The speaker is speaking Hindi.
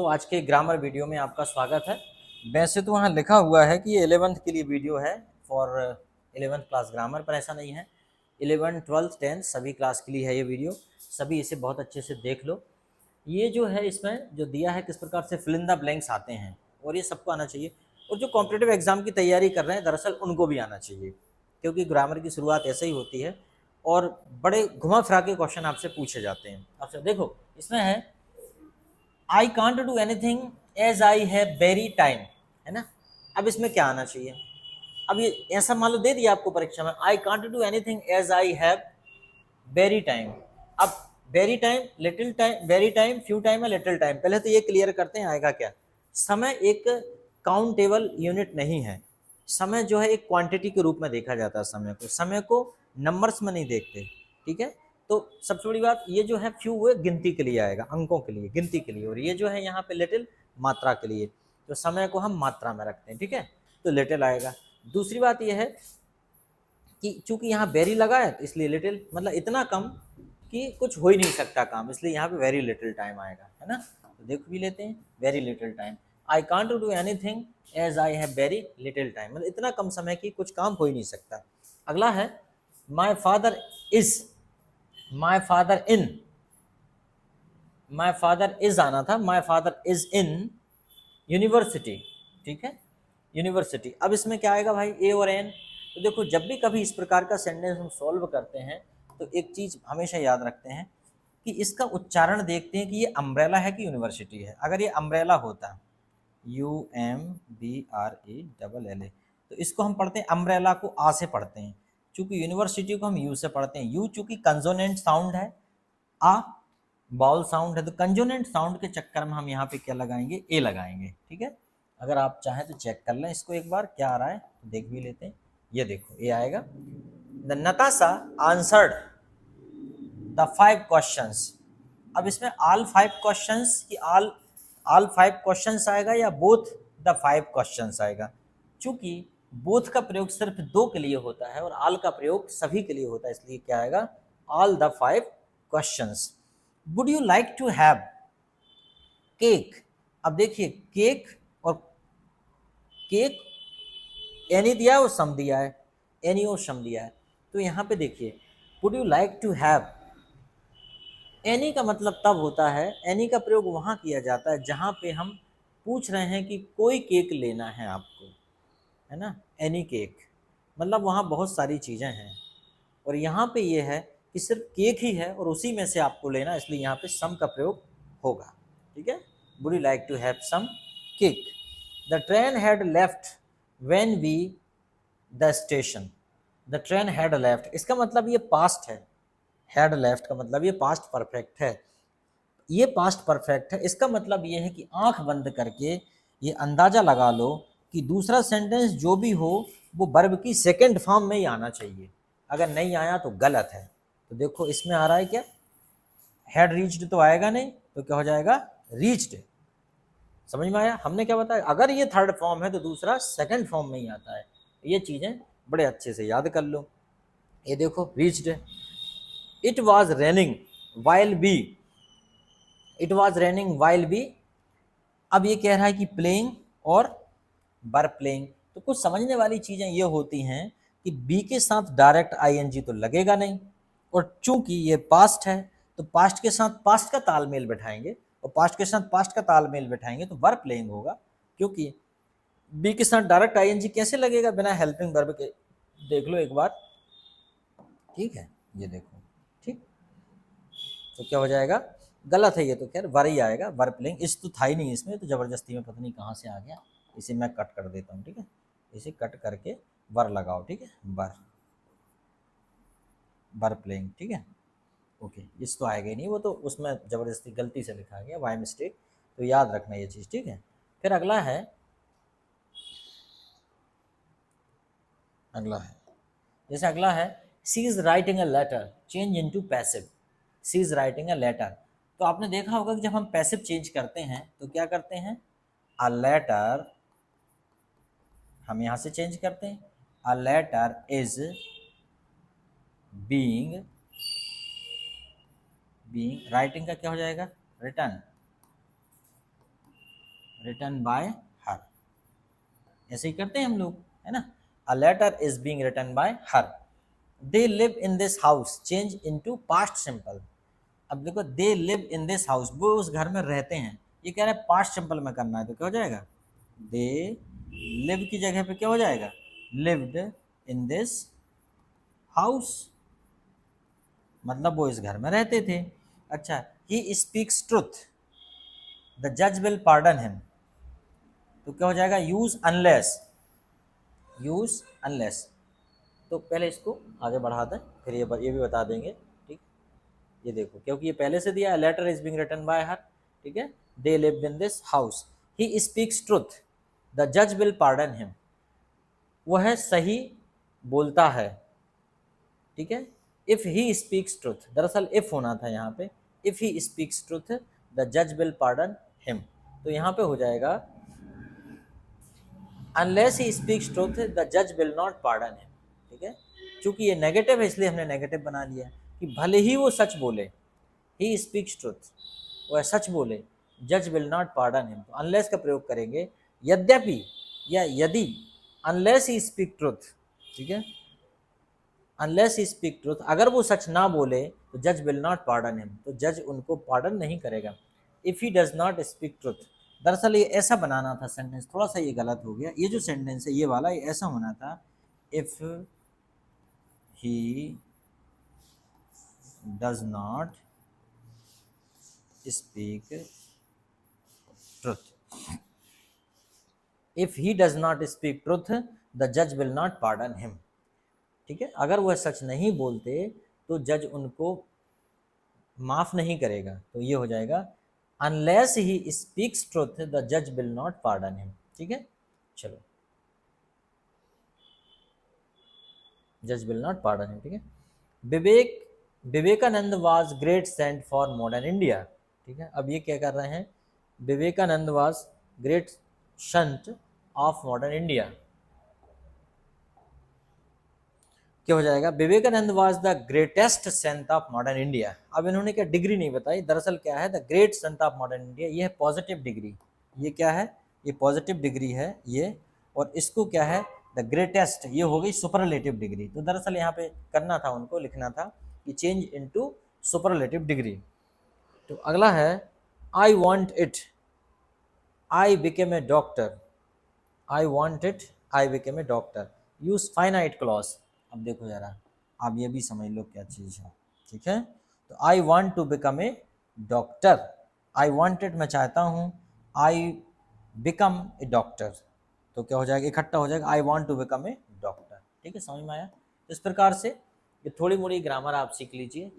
तो आज के ग्रामर वीडियो में आपका स्वागत है। वैसे तो वहाँ लिखा हुआ है कि ये 11th के लिए वीडियो है फॉर 11th क्लास ग्रामर, पर ऐसा नहीं है। 11, 12, 10 सभी क्लास के लिए है ये वीडियो। सभी इसे बहुत अच्छे से देख लो। ये जो है इसमें जो दिया है किस प्रकार से फिल इन द ब्लैंक्स आते हैं, और ये सबको आना चाहिए। और जो कॉम्पिटिटिव एग्जाम की तैयारी कर रहे हैं दरअसल उनको भी आना चाहिए, क्योंकि ग्रामर की शुरुआत ऐसे ही होती है और बड़े घुमा फिरा के क्वेश्चन आपसे पूछे जाते हैं। आपसे देखो इसमें है I can't do anything as I have very time, है ना। अब इसमें क्या आना चाहिए? अब ये ऐसा मान लो दे दिया आपको परीक्षा में, I can't do anything as I have very time. अब very time, little time, very time, few time है, लिटिल टाइम। पहले तो ये क्लियर करते हैं आएगा क्या। समय एक काउंटेबल यूनिट नहीं है। समय जो है एक क्वांटिटी के रूप में देखा जाता है। समय को नंबर्स में नहीं देखते, ठीक है। तो सबसे बड़ी बात ये जो है फ्यू वो गिनती के लिए आएगा, अंकों के लिए, गिनती के लिए। और ये जो है यहाँ पे लिटिल मात्रा के लिए। तो समय को हम मात्रा में रखते हैं, ठीक है, तो लिटिल आएगा। दूसरी बात यह है कि चूंकि यहाँ वेरी लगा है तो इसलिए लिटिल, मतलब इतना कम कि कुछ हो ही नहीं सकता काम, इसलिए यहाँ पे वेरी लिटिल टाइम आएगा, है ना। तो देख भी लेते हैं, very little time. I can't do anything as I have very little time, मतलब इतना कम समय कि कुछ काम हो ही नहीं सकता। अगला है my father is, my father in, my father is आना था, my father is in university, ठीक है, यूनिवर्सिटी। अब इसमें क्या आएगा भाई, ए और एन। तो देखो जब भी कभी इस प्रकार का सेंटेंस हम सॉल्व करते हैं तो एक चीज हमेशा याद रखते हैं कि इसका उच्चारण देखते हैं कि ये अम्ब्रेला है कि यूनिवर्सिटी है। अगर ये अम्ब्रेला होता, UMBRALLA, तो इसको हम पढ़ते हैं अम्ब्रेला को आ से पढ़ते हैं। चूंकि यूनिवर्सिटी को हम यू से पढ़ते हैं, यू चूंकि कंसोनेंट साउंड है, आ बाउल साउंड है, तो कंसोनेंट साउंड के चक्कर में हम यहाँ पे क्या लगाएंगे, ए लगाएंगे, ठीक है। अगर आप चाहें तो चेक कर लें इसको एक बार क्या आ रहा है, तो देख भी लेते हैं। ये देखो ए आएगा। The Natasha answered the 5 questions. अब इसमें ऑल 5 क्वेश्चंस की ऑल 5 क्वेश्चंस आएगा या बोथ द 5 क्वेश्चंस आएगा। चूंकि बोथ का प्रयोग सिर्फ 2 के लिए होता है और ऑल का प्रयोग सभी के लिए होता है, इसलिए क्या आएगा, all the 5 questions. Would you like to have cake. अब देखिए केक और केक, एनी दिया है और सम दिया है, एनी और सम दिया है। तो यहाँ पे देखिए would you like to have, any का मतलब तब होता है, एनी का प्रयोग वहाँ किया जाता है जहाँ पे हम पूछ रहे हैं कि कोई केक लेना है आपको, है ना। एनी केक मतलब वहाँ बहुत सारी चीज़ें हैं, और यहाँ पे ये है कि सिर्फ केक ही है और उसी में से आपको लेना, इसलिए यहाँ पे सम का प्रयोग होगा, ठीक है। Would you like to have some cake. The train had left when we the station. The train had left, इसका मतलब ये पास्ट है। हैड लेफ्ट का मतलब ये पास्ट परफेक्ट है। ये पास्ट परफेक्ट है, इसका मतलब ये है कि आंख बंद करके ये अंदाजा लगा लो कि दूसरा सेंटेंस जो भी हो वो वर्ब की सेकंड फॉर्म में ही आना चाहिए। अगर नहीं आया तो गलत है। तो देखो इसमें आ रहा है क्या, हैड रीच्ड तो आएगा नहीं, तो क्या हो जाएगा, रीच्ड। समझ में आया हमने क्या बताया, अगर ये थर्ड फॉर्म है तो दूसरा सेकंड फॉर्म में ही आता है। ये चीज़ें बड़े अच्छे से याद कर लो। ये देखो reached, it was raining while B, it was raining while B. अब ये कह रहा है कि प्लेइंग और वर प्लेइंग। तो कुछ समझने वाली चीज़ें ये होती हैं कि बी के साथ डायरेक्ट आईएनजी तो लगेगा नहीं, और चूंकि ये पास्ट है तो पास्ट के साथ पास्ट का तालमेल बैठाएंगे, और पास्ट के साथ पास्ट का तालमेल बैठाएंगे तो वर प्लेइंग होगा। क्योंकि बी के साथ डायरेक्ट आईएनजी कैसे लगेगा बिना हेल्पिंग वर्ब के, देख लो एक बार, ठीक है। ये देखो ठीक, तो क्या हो जाएगा, गलत है ये, तो खैर वर ही आएगा, वर प्लेइंग। इस तो था ही नहीं इसमें, तो ज़बरदस्ती में पता नहीं कहाँ से आ गया। इसे मैं कट कर देता हूँ, ठीक है, इसे कट करके वर लगाओ, ठीक है, वर, वर प्लेइंग, ठीक है, ओके। इस तो आएगा ही नहीं, वो तो उसमें ज़बरदस्ती गलती से लिखा गया, बाय मिस्टेक। तो याद रखना ये चीज़, ठीक है। फिर अगला है, अगला है जैसे अगला है she is writing a letter change into passive. She is writing a letter. तो आपने देखा होगा कि जब हम पैसिव चेंज करते हैं तो क्या करते हैं, अ लेटर, हम यहाँ से चेंज करते हैं, a letter is being, being writing का क्या हो जाएगा, रिटर्न, रिटन बाय हर, ऐसे ही करते हैं हम लोग, है ना। A letter is being written by her. They live in this house, change into past simple. अब देखो, they live in this house, वो उस घर में रहते हैं, ये कह रहे हैं पास्ट सिंपल में करना है, तो क्या हो जाएगा, दे लिव की जगह पे क्या हो जाएगा, लिव्ड इन दिस हाउस, मतलब वो इस घर में रहते थे। अच्छा, ही स्पीक्स ट्रुथ, द जज विल पार्डन हिम, तो क्या हो जाएगा, यूज अनलेस, यूज अनलेस। तो पहले इसको आगे बढ़ा दें, फिर ये भी बता देंगे, ठीक। ये देखो, क्योंकि ये पहले से दिया है, letter is being written by her, ठीक है, they live in this house, he speaks truth, the जज विल पार्डन हिम, वह सही बोलता है, ठीक है। इफ ही स्पीक्स ट्रुथ, दरअसल इफ होना था यहाँ पे, if he speaks truth the जज विल पार्डन हिम, तो यहाँ पे हो जाएगा unless he speaks truth the जज विल नॉट पार्डन हिम, ठीक है। चूंकि ये नेगेटिव है इसलिए हमने नेगेटिव बना लिया कि भले ही वो सच बोले, ही स्पीक्स ट्रुथ, वह सच बोले, जज विल नॉट पार्डन हिम, तो अनलेस का प्रयोग करेंगे, यद्यपि या यदि, अनलेस ही स्पीक ट्रुथ, ठीक है, अनलेस ही स्पीक ट्रुथ, अगर वो सच ना बोले तो जज विल नॉट पार्डन हिम, तो जज उनको पार्डन नहीं करेगा। If he does not speak truth, दरअसल ये ऐसा बनाना था सेंटेंस, थोड़ा सा ये गलत हो गया, ये जो सेंटेंस है ये वाला, ये ऐसा होना था, if he does not speak truth, if he does not speak truth the जज विल नॉट पार्डन हिम, ठीक है, अगर वह सच नहीं बोलते तो जज उनको माफ नहीं करेगा, तो ये हो जाएगा unless he speaks truth the जज विल नॉट पार्डन हिम, ठीक है। चलो, जज विल नॉट पार्डन हिम, ठीक है। Vivekananda was great saint for modern India, ठीक है। अब ये क्या कर रहे हैं, विवेकानंद वाज ग्रेट संत ऑफ मॉडर्न इंडिया, क्या हो जाएगा, Vivekananda was the greatest saint of modern India. अब इन्होंने क्या डिग्री नहीं बताई, दरअसल क्या है, the great saint of modern India, ये है पॉजिटिव डिग्री, ये क्या है, ये पॉजिटिव डिग्री है ये, और इसको क्या है, द ग्रेटेस्ट, ये हो गई सुपरलेटिव डिग्री। तो दरअसल यहाँ पे करना था, उनको लिखना था कि चेंज इनटू सुपरलेटिव डिग्री। तो अगला है, I want it, I became a doctor, I want it, I became a doctor, use finite clause. अब देखो जरा, आप ये भी समझ लो क्या चीज़ है, ठीक है। तो I want to become a doctor, I wanted मैं चाहता हूँ, आई बिकम ए डॉक्टर, तो क्या हो जाएगा, इकट्ठा हो जाएगा, I want to become a doctor, ठीक है, समझ में आया। इस प्रकार से ये थोड़ी मोड़ी ग्रामर आप सीख लीजिए।